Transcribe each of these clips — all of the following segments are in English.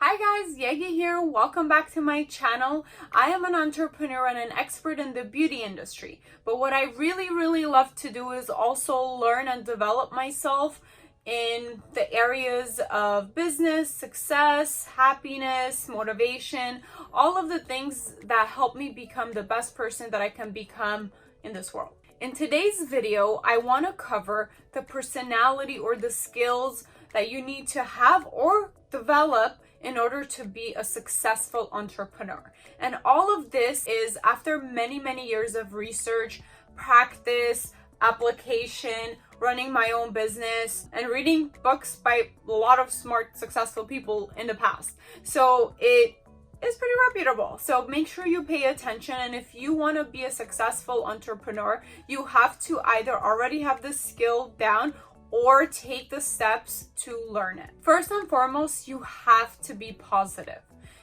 Hi guys, Yegi here. Welcome back to my channel. I am an entrepreneur and an expert in the beauty industry. But what I really love to do is also learn and develop myself in the areas of business, success, happiness, motivation, all of the things that help me become the best person that I can become in this world. In today's video, I want to cover the personality or the skills that you need to have or develop in order to be a successful entrepreneur. And all of this is after many years of research, practice, application, running my own business, and reading books by a lot of smart, successful people in the past. So it is pretty reputable. So make sure you pay attention. And if you want to be a successful entrepreneur, you have to either already have the skill down or take the steps to learn it. First and foremost, you have to be positive.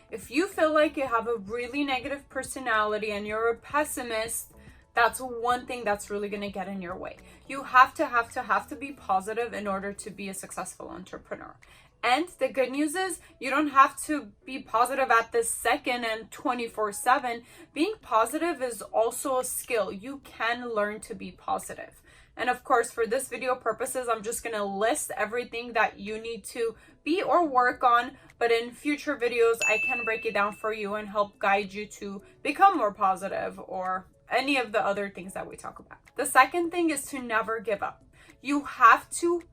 If you feel like you have a really negative personality and you're a pessimist, that's one thing that's really going to get in your way. You have to be positive in order to be a successful entrepreneur. And the good news is you don't have to be positive at this second and 24/7. Being positive is also a skill. You can learn to be positive. And of course, for this video purposes, I'm just going to list everything that you need to be or work on. But in future videos, I can break it down for you and help guide you to become more positive or any of the other things that we talk about. The second thing is to never give up. You have to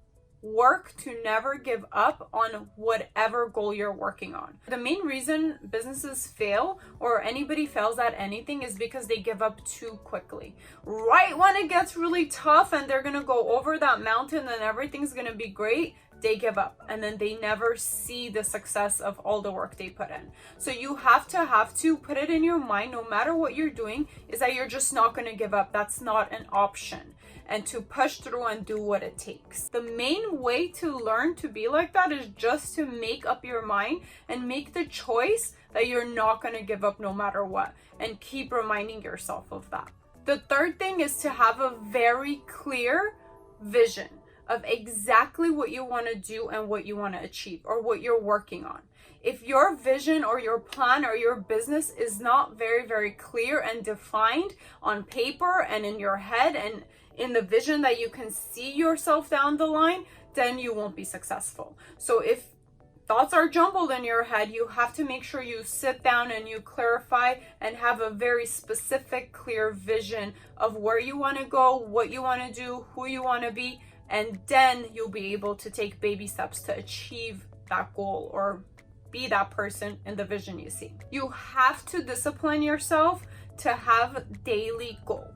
work to never give up on whatever goal you're working on. The main reason businesses fail or anybody fails at anything is because they give up too quickly. Right when it gets really tough and they're gonna go over that mountain and everything's gonna be great, they give up and then they never see the success of all the work they put in. So you have to put it in your mind, no matter what you're doing, is that you're just not gonna give up. That's not an option. And to push through and do what it takes. The main way to learn to be like that is just to make up your mind and make the choice that you're not going to give up no matter what, and keep reminding yourself of that. The third thing is to have a very clear vision of exactly what you want to do and what you want to achieve or what you're working on. If your vision or your plan or your business is not very clear and defined on paper and in your head and in the vision that you can see yourself down the line, then you won't be successful. So if thoughts are jumbled in your head, you have to make sure you sit down and you clarify and have a very specific, clear vision of where you want to go, what you want to do, who you want to be, and then you'll be able to take baby steps to achieve that goal or be that person in the vision you see. You have to discipline yourself to have daily goals.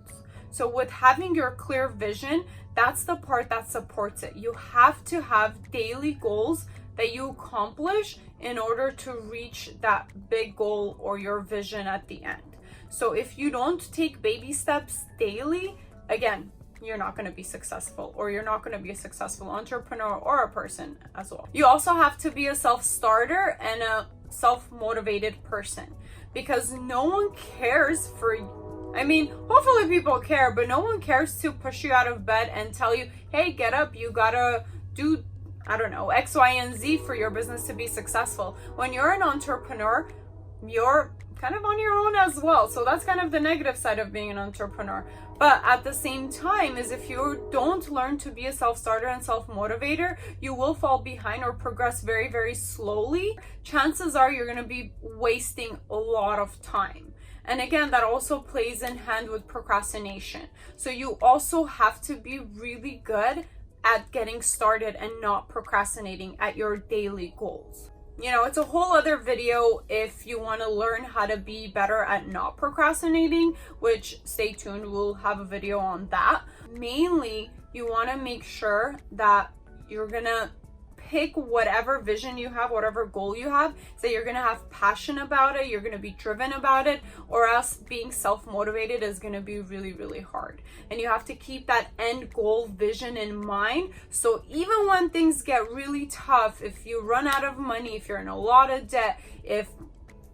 So with having your clear vision, that's the part that supports it. You have to have daily goals that you accomplish in order to reach that big goal or your vision at the end. So if you don't take baby steps daily, again, you're not going to be successful, or you're not going to be a successful entrepreneur or a person as well. You also have to be a self-starter and a self-motivated person, because no one cares for you. I mean, hopefully people care, but no one cares to push you out of bed and tell you, hey, get up, you gotta do, I don't know, X, Y, and Z for your business to be successful. When you're an entrepreneur, you're kind of on your own as well. So that's kind of the negative side of being an entrepreneur. But at the same time, is if you don't learn to be a self-starter and self-motivator, you will fall behind or progress very slowly. Chances are you're gonna be wasting a lot of time. And again, that also plays in hand with procrastination. So you also have to be really good at getting started and not procrastinating at your daily goals. You know, it's a whole other video if you want to learn how to be better at not procrastinating, which stay tuned, we'll have a video on that. Mainly, you want to make sure that you're gonna pick whatever vision you have, whatever goal you have, so you're gonna have passion about it, you're gonna be driven about it, or else being self-motivated is gonna be really hard. And you have to keep that end goal vision in mind. So even when things get really tough, if you run out of money, if you're in a lot of debt, if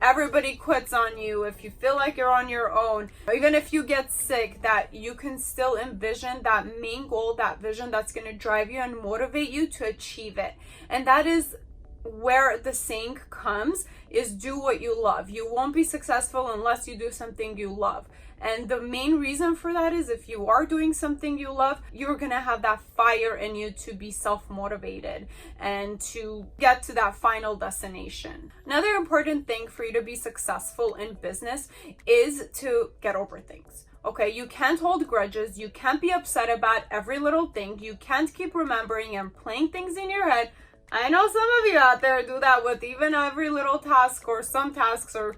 everybody quits on you, if you feel like you're on your own, or even if you get sick, that you can still envision that main goal, that vision that's going to drive you and motivate you to achieve it. And that is where the saying comes is do what you love. You won't be successful unless you do something you love. And the main reason for that is if you are doing something you love, you're gonna have that fire in you to be self-motivated and to get to that final destination. Another important thing for you to be successful in business is to get over things. Okay, you can't hold grudges. You can't be upset about every little thing. You can't keep remembering and playing things in your head. I know some of you out there do that with even every little task or some tasks or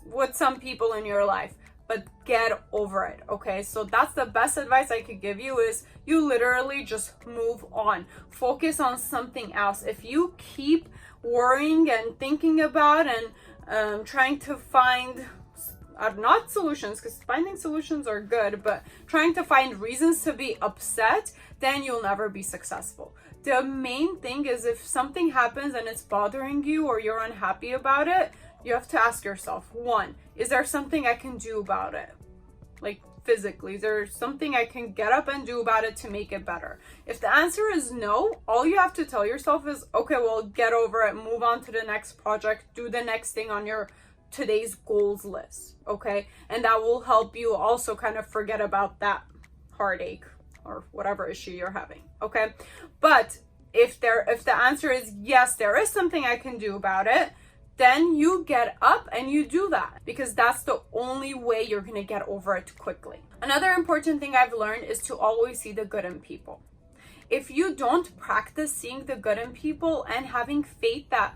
with some people in your life, but get over it. Okay, so that's the best advice I could give you is you literally just move on. Focus on something else. If you keep worrying and thinking about and trying to find not solutions, because finding solutions are good, but trying to find reasons to be upset, then you'll never be successful. The main thing is if something happens and it's bothering you or you're unhappy about it, you have to ask yourself, one, is there something I can do about it? Like physically, is there something I can get up and do about it to make it better? If the answer is no, all you have to tell yourself is, okay, well, get over it, move on to the next project, do the next thing on your today's goals list, okay? And that will help you also kind of forget about that heartache or whatever issue you're having, okay? But if the answer is yes, there is something I can do about it, then you get up and you do that, because that's the only way you're gonna get over it quickly. Another important thing I've learned is to always see the good in people. If you don't practice seeing the good in people and having faith that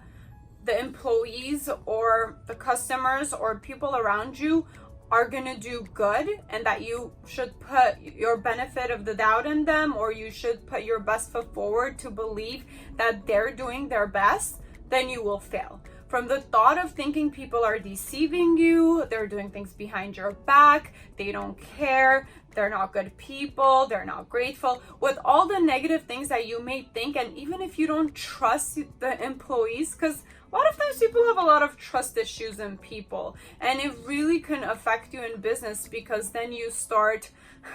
the employees or the customers or people around you are gonna do good and that you should put your benefit of the doubt in them, or you should put your best foot forward to believe that they're doing their best, then you will fail. From the thought of thinking people are deceiving you, they're doing things behind your back, they don't care, they're not good people, they're not grateful, with all the negative things that you may think, and even if you don't trust the employees, because a lot of times people have a lot of trust issues in people, and it really can affect you in business, because then you start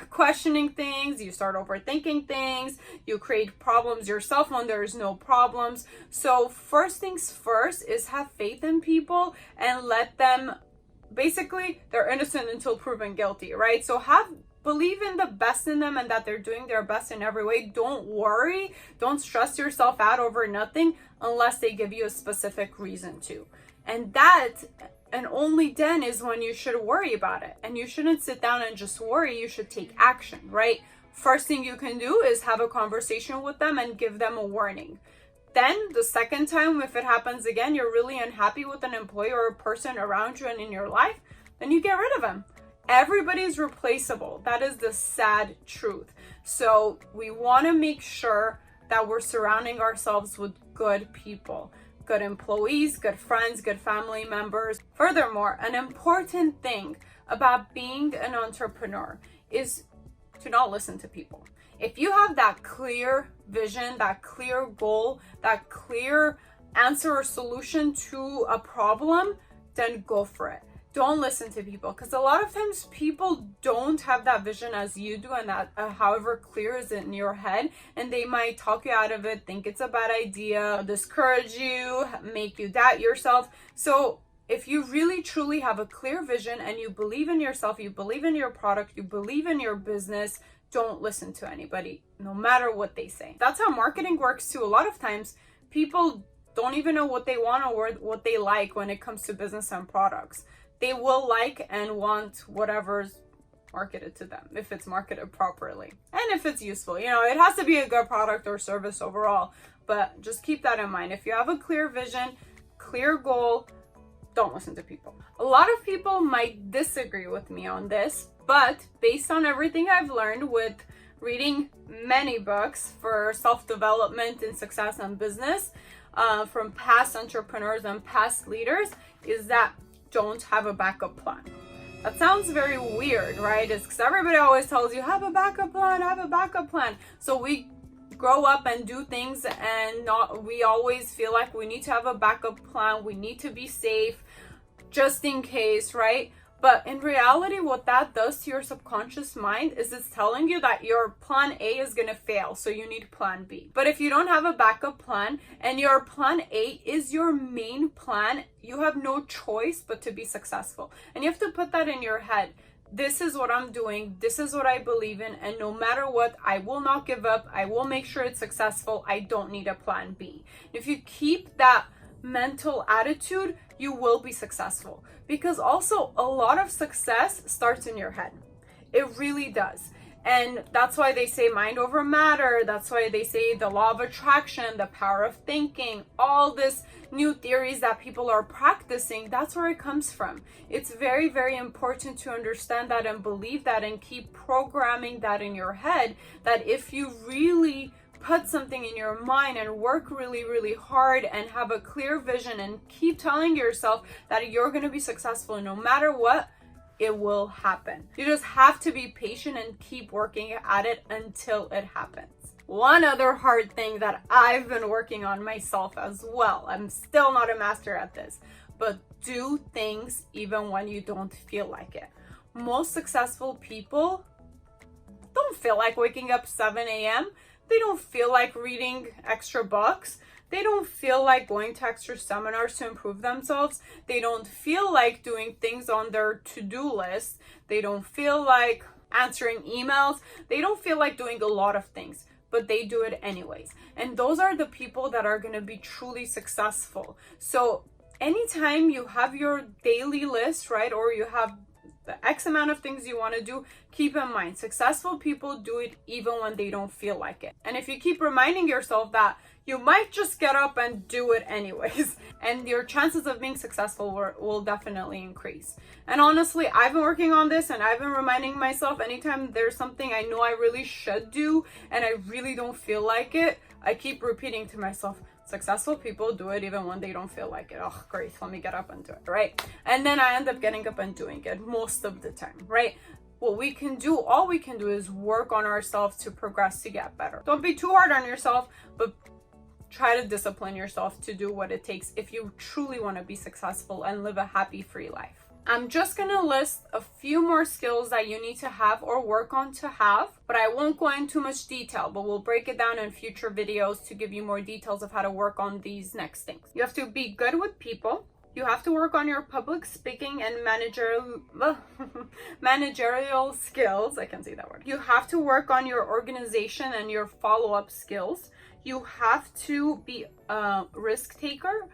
questioning things, you start overthinking things, you create problems yourself when there's no problems. So first things first is have faith in people and let them, basically, they're innocent until proven guilty, right? So believe in the best in them and that they're doing their best in every way. Don't worry, don't stress yourself out over nothing unless they give you a specific reason to. And only then is when you should worry about it. And you shouldn't sit down and just worry, you should take action, right? First thing you can do is have a conversation with them and give them a warning. Then the second time, if it happens again, you're really unhappy with an employee or a person around you and in your life, then you get rid of them. Everybody's replaceable. That is the sad truth. So we want to make sure that we're surrounding ourselves with good people, good employees, good friends, good family members. Furthermore, an important thing about being an entrepreneur is to not listen to people. If you have that clear vision, that clear goal, that clear answer or solution to a problem, then go for it. Don't listen to people, because a lot of times people don't have that vision as you do, and that however clear is in your head, and they might talk you out of it, think it's a bad idea, discourage you, make you doubt yourself. So if you really truly have a clear vision and you believe in yourself, you believe in your product, you believe in your business, don't listen to anybody, no matter what they say. That's how marketing works too. A lot of times people don't even know what they want or what they like when it comes to business and products. They will like and want whatever's marketed to them, if it's marketed properly and if it's useful. You know, it has to be a good product or service overall, but just keep that in mind. If you have a clear vision, clear goal, don't listen to people. A lot of people might disagree with me on this, but based on everything I've learned with reading many books for self-development and success and business from past entrepreneurs and past leaders, is that don't have a backup plan. That sounds very weird, right? It's because everybody always tells you, have a backup plan, have a backup plan. So we grow up and do things and we always feel like we need to have a backup plan. We need to be safe just in case, right? But in reality, what that does to your subconscious mind is it's telling you that your plan A is going to fail, so you need plan B. But if you don't have a backup plan and your plan A is your main plan, you have no choice but to be successful. And you have to put that in your head. This is what I'm doing. This is what I believe in. And no matter what, I will not give up. I will make sure it's successful. I don't need a plan B. If you keep that mental attitude, you will be successful, because also a lot of success starts in your head. It really does. And that's why they say mind over matter. That's why they say the law of attraction, the power of thinking, all this new theories that people are practicing. That's where it comes from. It's very, very important to understand that and believe that and keep programming that in your head, that if you really put something in your mind and work really, really hard and have a clear vision and keep telling yourself that you're going to be successful no matter what, it will happen. You just have to be patient and keep working at it until it happens. One other hard thing that I've been working on myself as well, I'm still not a master at this, but do things even when you don't feel like it. Most successful people don't feel like waking up 7 a.m. They don't feel like reading extra books. They don't feel like going to extra seminars to improve themselves. They don't feel like doing things on their to-do list. They don't feel like answering emails. They don't feel like doing a lot of things, but they do it anyways. And those are the people that are going to be truly successful. So anytime you have your daily list, right, or you have the X amount of things you want to do, keep in mind, successful people do it even when they don't feel like it. And if you keep reminding yourself that, you might just get up and do it anyways, and your chances of being successful will definitely increase. And honestly, I've been working on this and I've been reminding myself anytime there's something I know I really should do and I really don't feel like it, I keep repeating to myself, successful people do it even when they don't feel like it. Oh, great, let me get up and do it, right? And then I end up getting up and doing it most of the time, right? What we can do, all we can do is work on ourselves to progress, to get better. Don't be too hard on yourself, but try to discipline yourself to do what it takes if you truly want to be successful and live a happy, free life. I'm just going to list a few more skills that you need to have or work on to have, but I won't go into much detail, but we'll break it down in future videos to give you more details of how to work on these next things. You have to be good with people. You have to work on your public speaking and managerial skills. I can say that word. You have to work on your organization and your follow-up skills. You have to be a risk taker.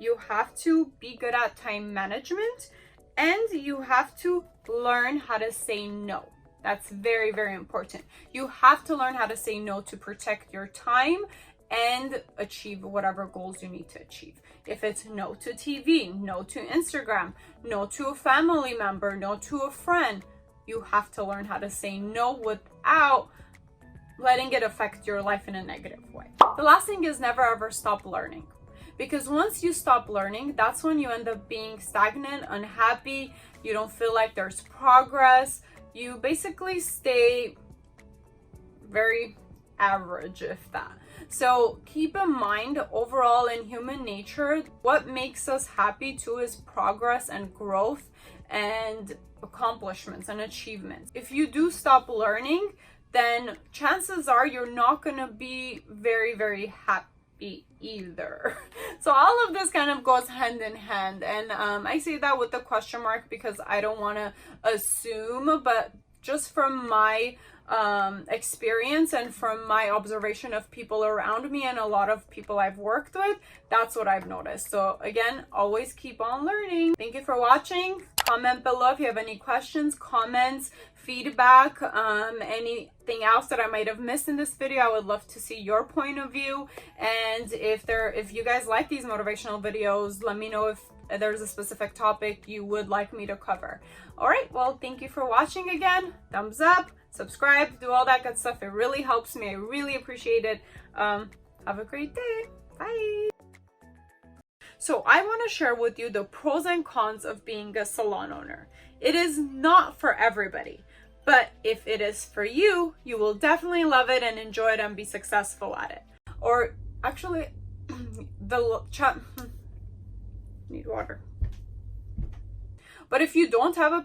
You have to be good at time management. And you have to learn how to say no. That's very, very important. You have to learn how to say no to protect your time and achieve whatever goals you need to achieve. If it's no to TV, no to Instagram, no to a family member, no to a friend, you have to learn how to say no without letting it affect your life in a negative way. The last thing is never ever stop learning. Because once you stop learning, that's when you end up being stagnant, unhappy, you don't feel like there's progress. You basically stay very average, if that. So keep in mind, overall in human nature, what makes us happy too is progress and growth and accomplishments and achievements. If you do stop learning, then chances are you're not going to be very, very happy either. So all of this kind of goes hand in hand, and I say that with a question mark because I don't want to assume, but just from my experience and from my observation of people around me and a lot of people I've worked with, that's what I've noticed. So again, always keep on learning. Thank you for watching. Comment below if you have any questions, comments, feedback, anything else that I might have missed in this video. I would love to see your point of view. And if you guys like these motivational videos, let me know if there's a specific topic you would like me to cover. All right, well, thank you for watching again. Thumbs up, subscribe, do all that good stuff. It really helps me. I really appreciate it. Have a great day. Bye. So I want to share with you the pros and cons of being a salon owner. It is not for everybody, but if it is for you, you will definitely love it and enjoy it and be successful at it. Or actually, need water. But if you don't have a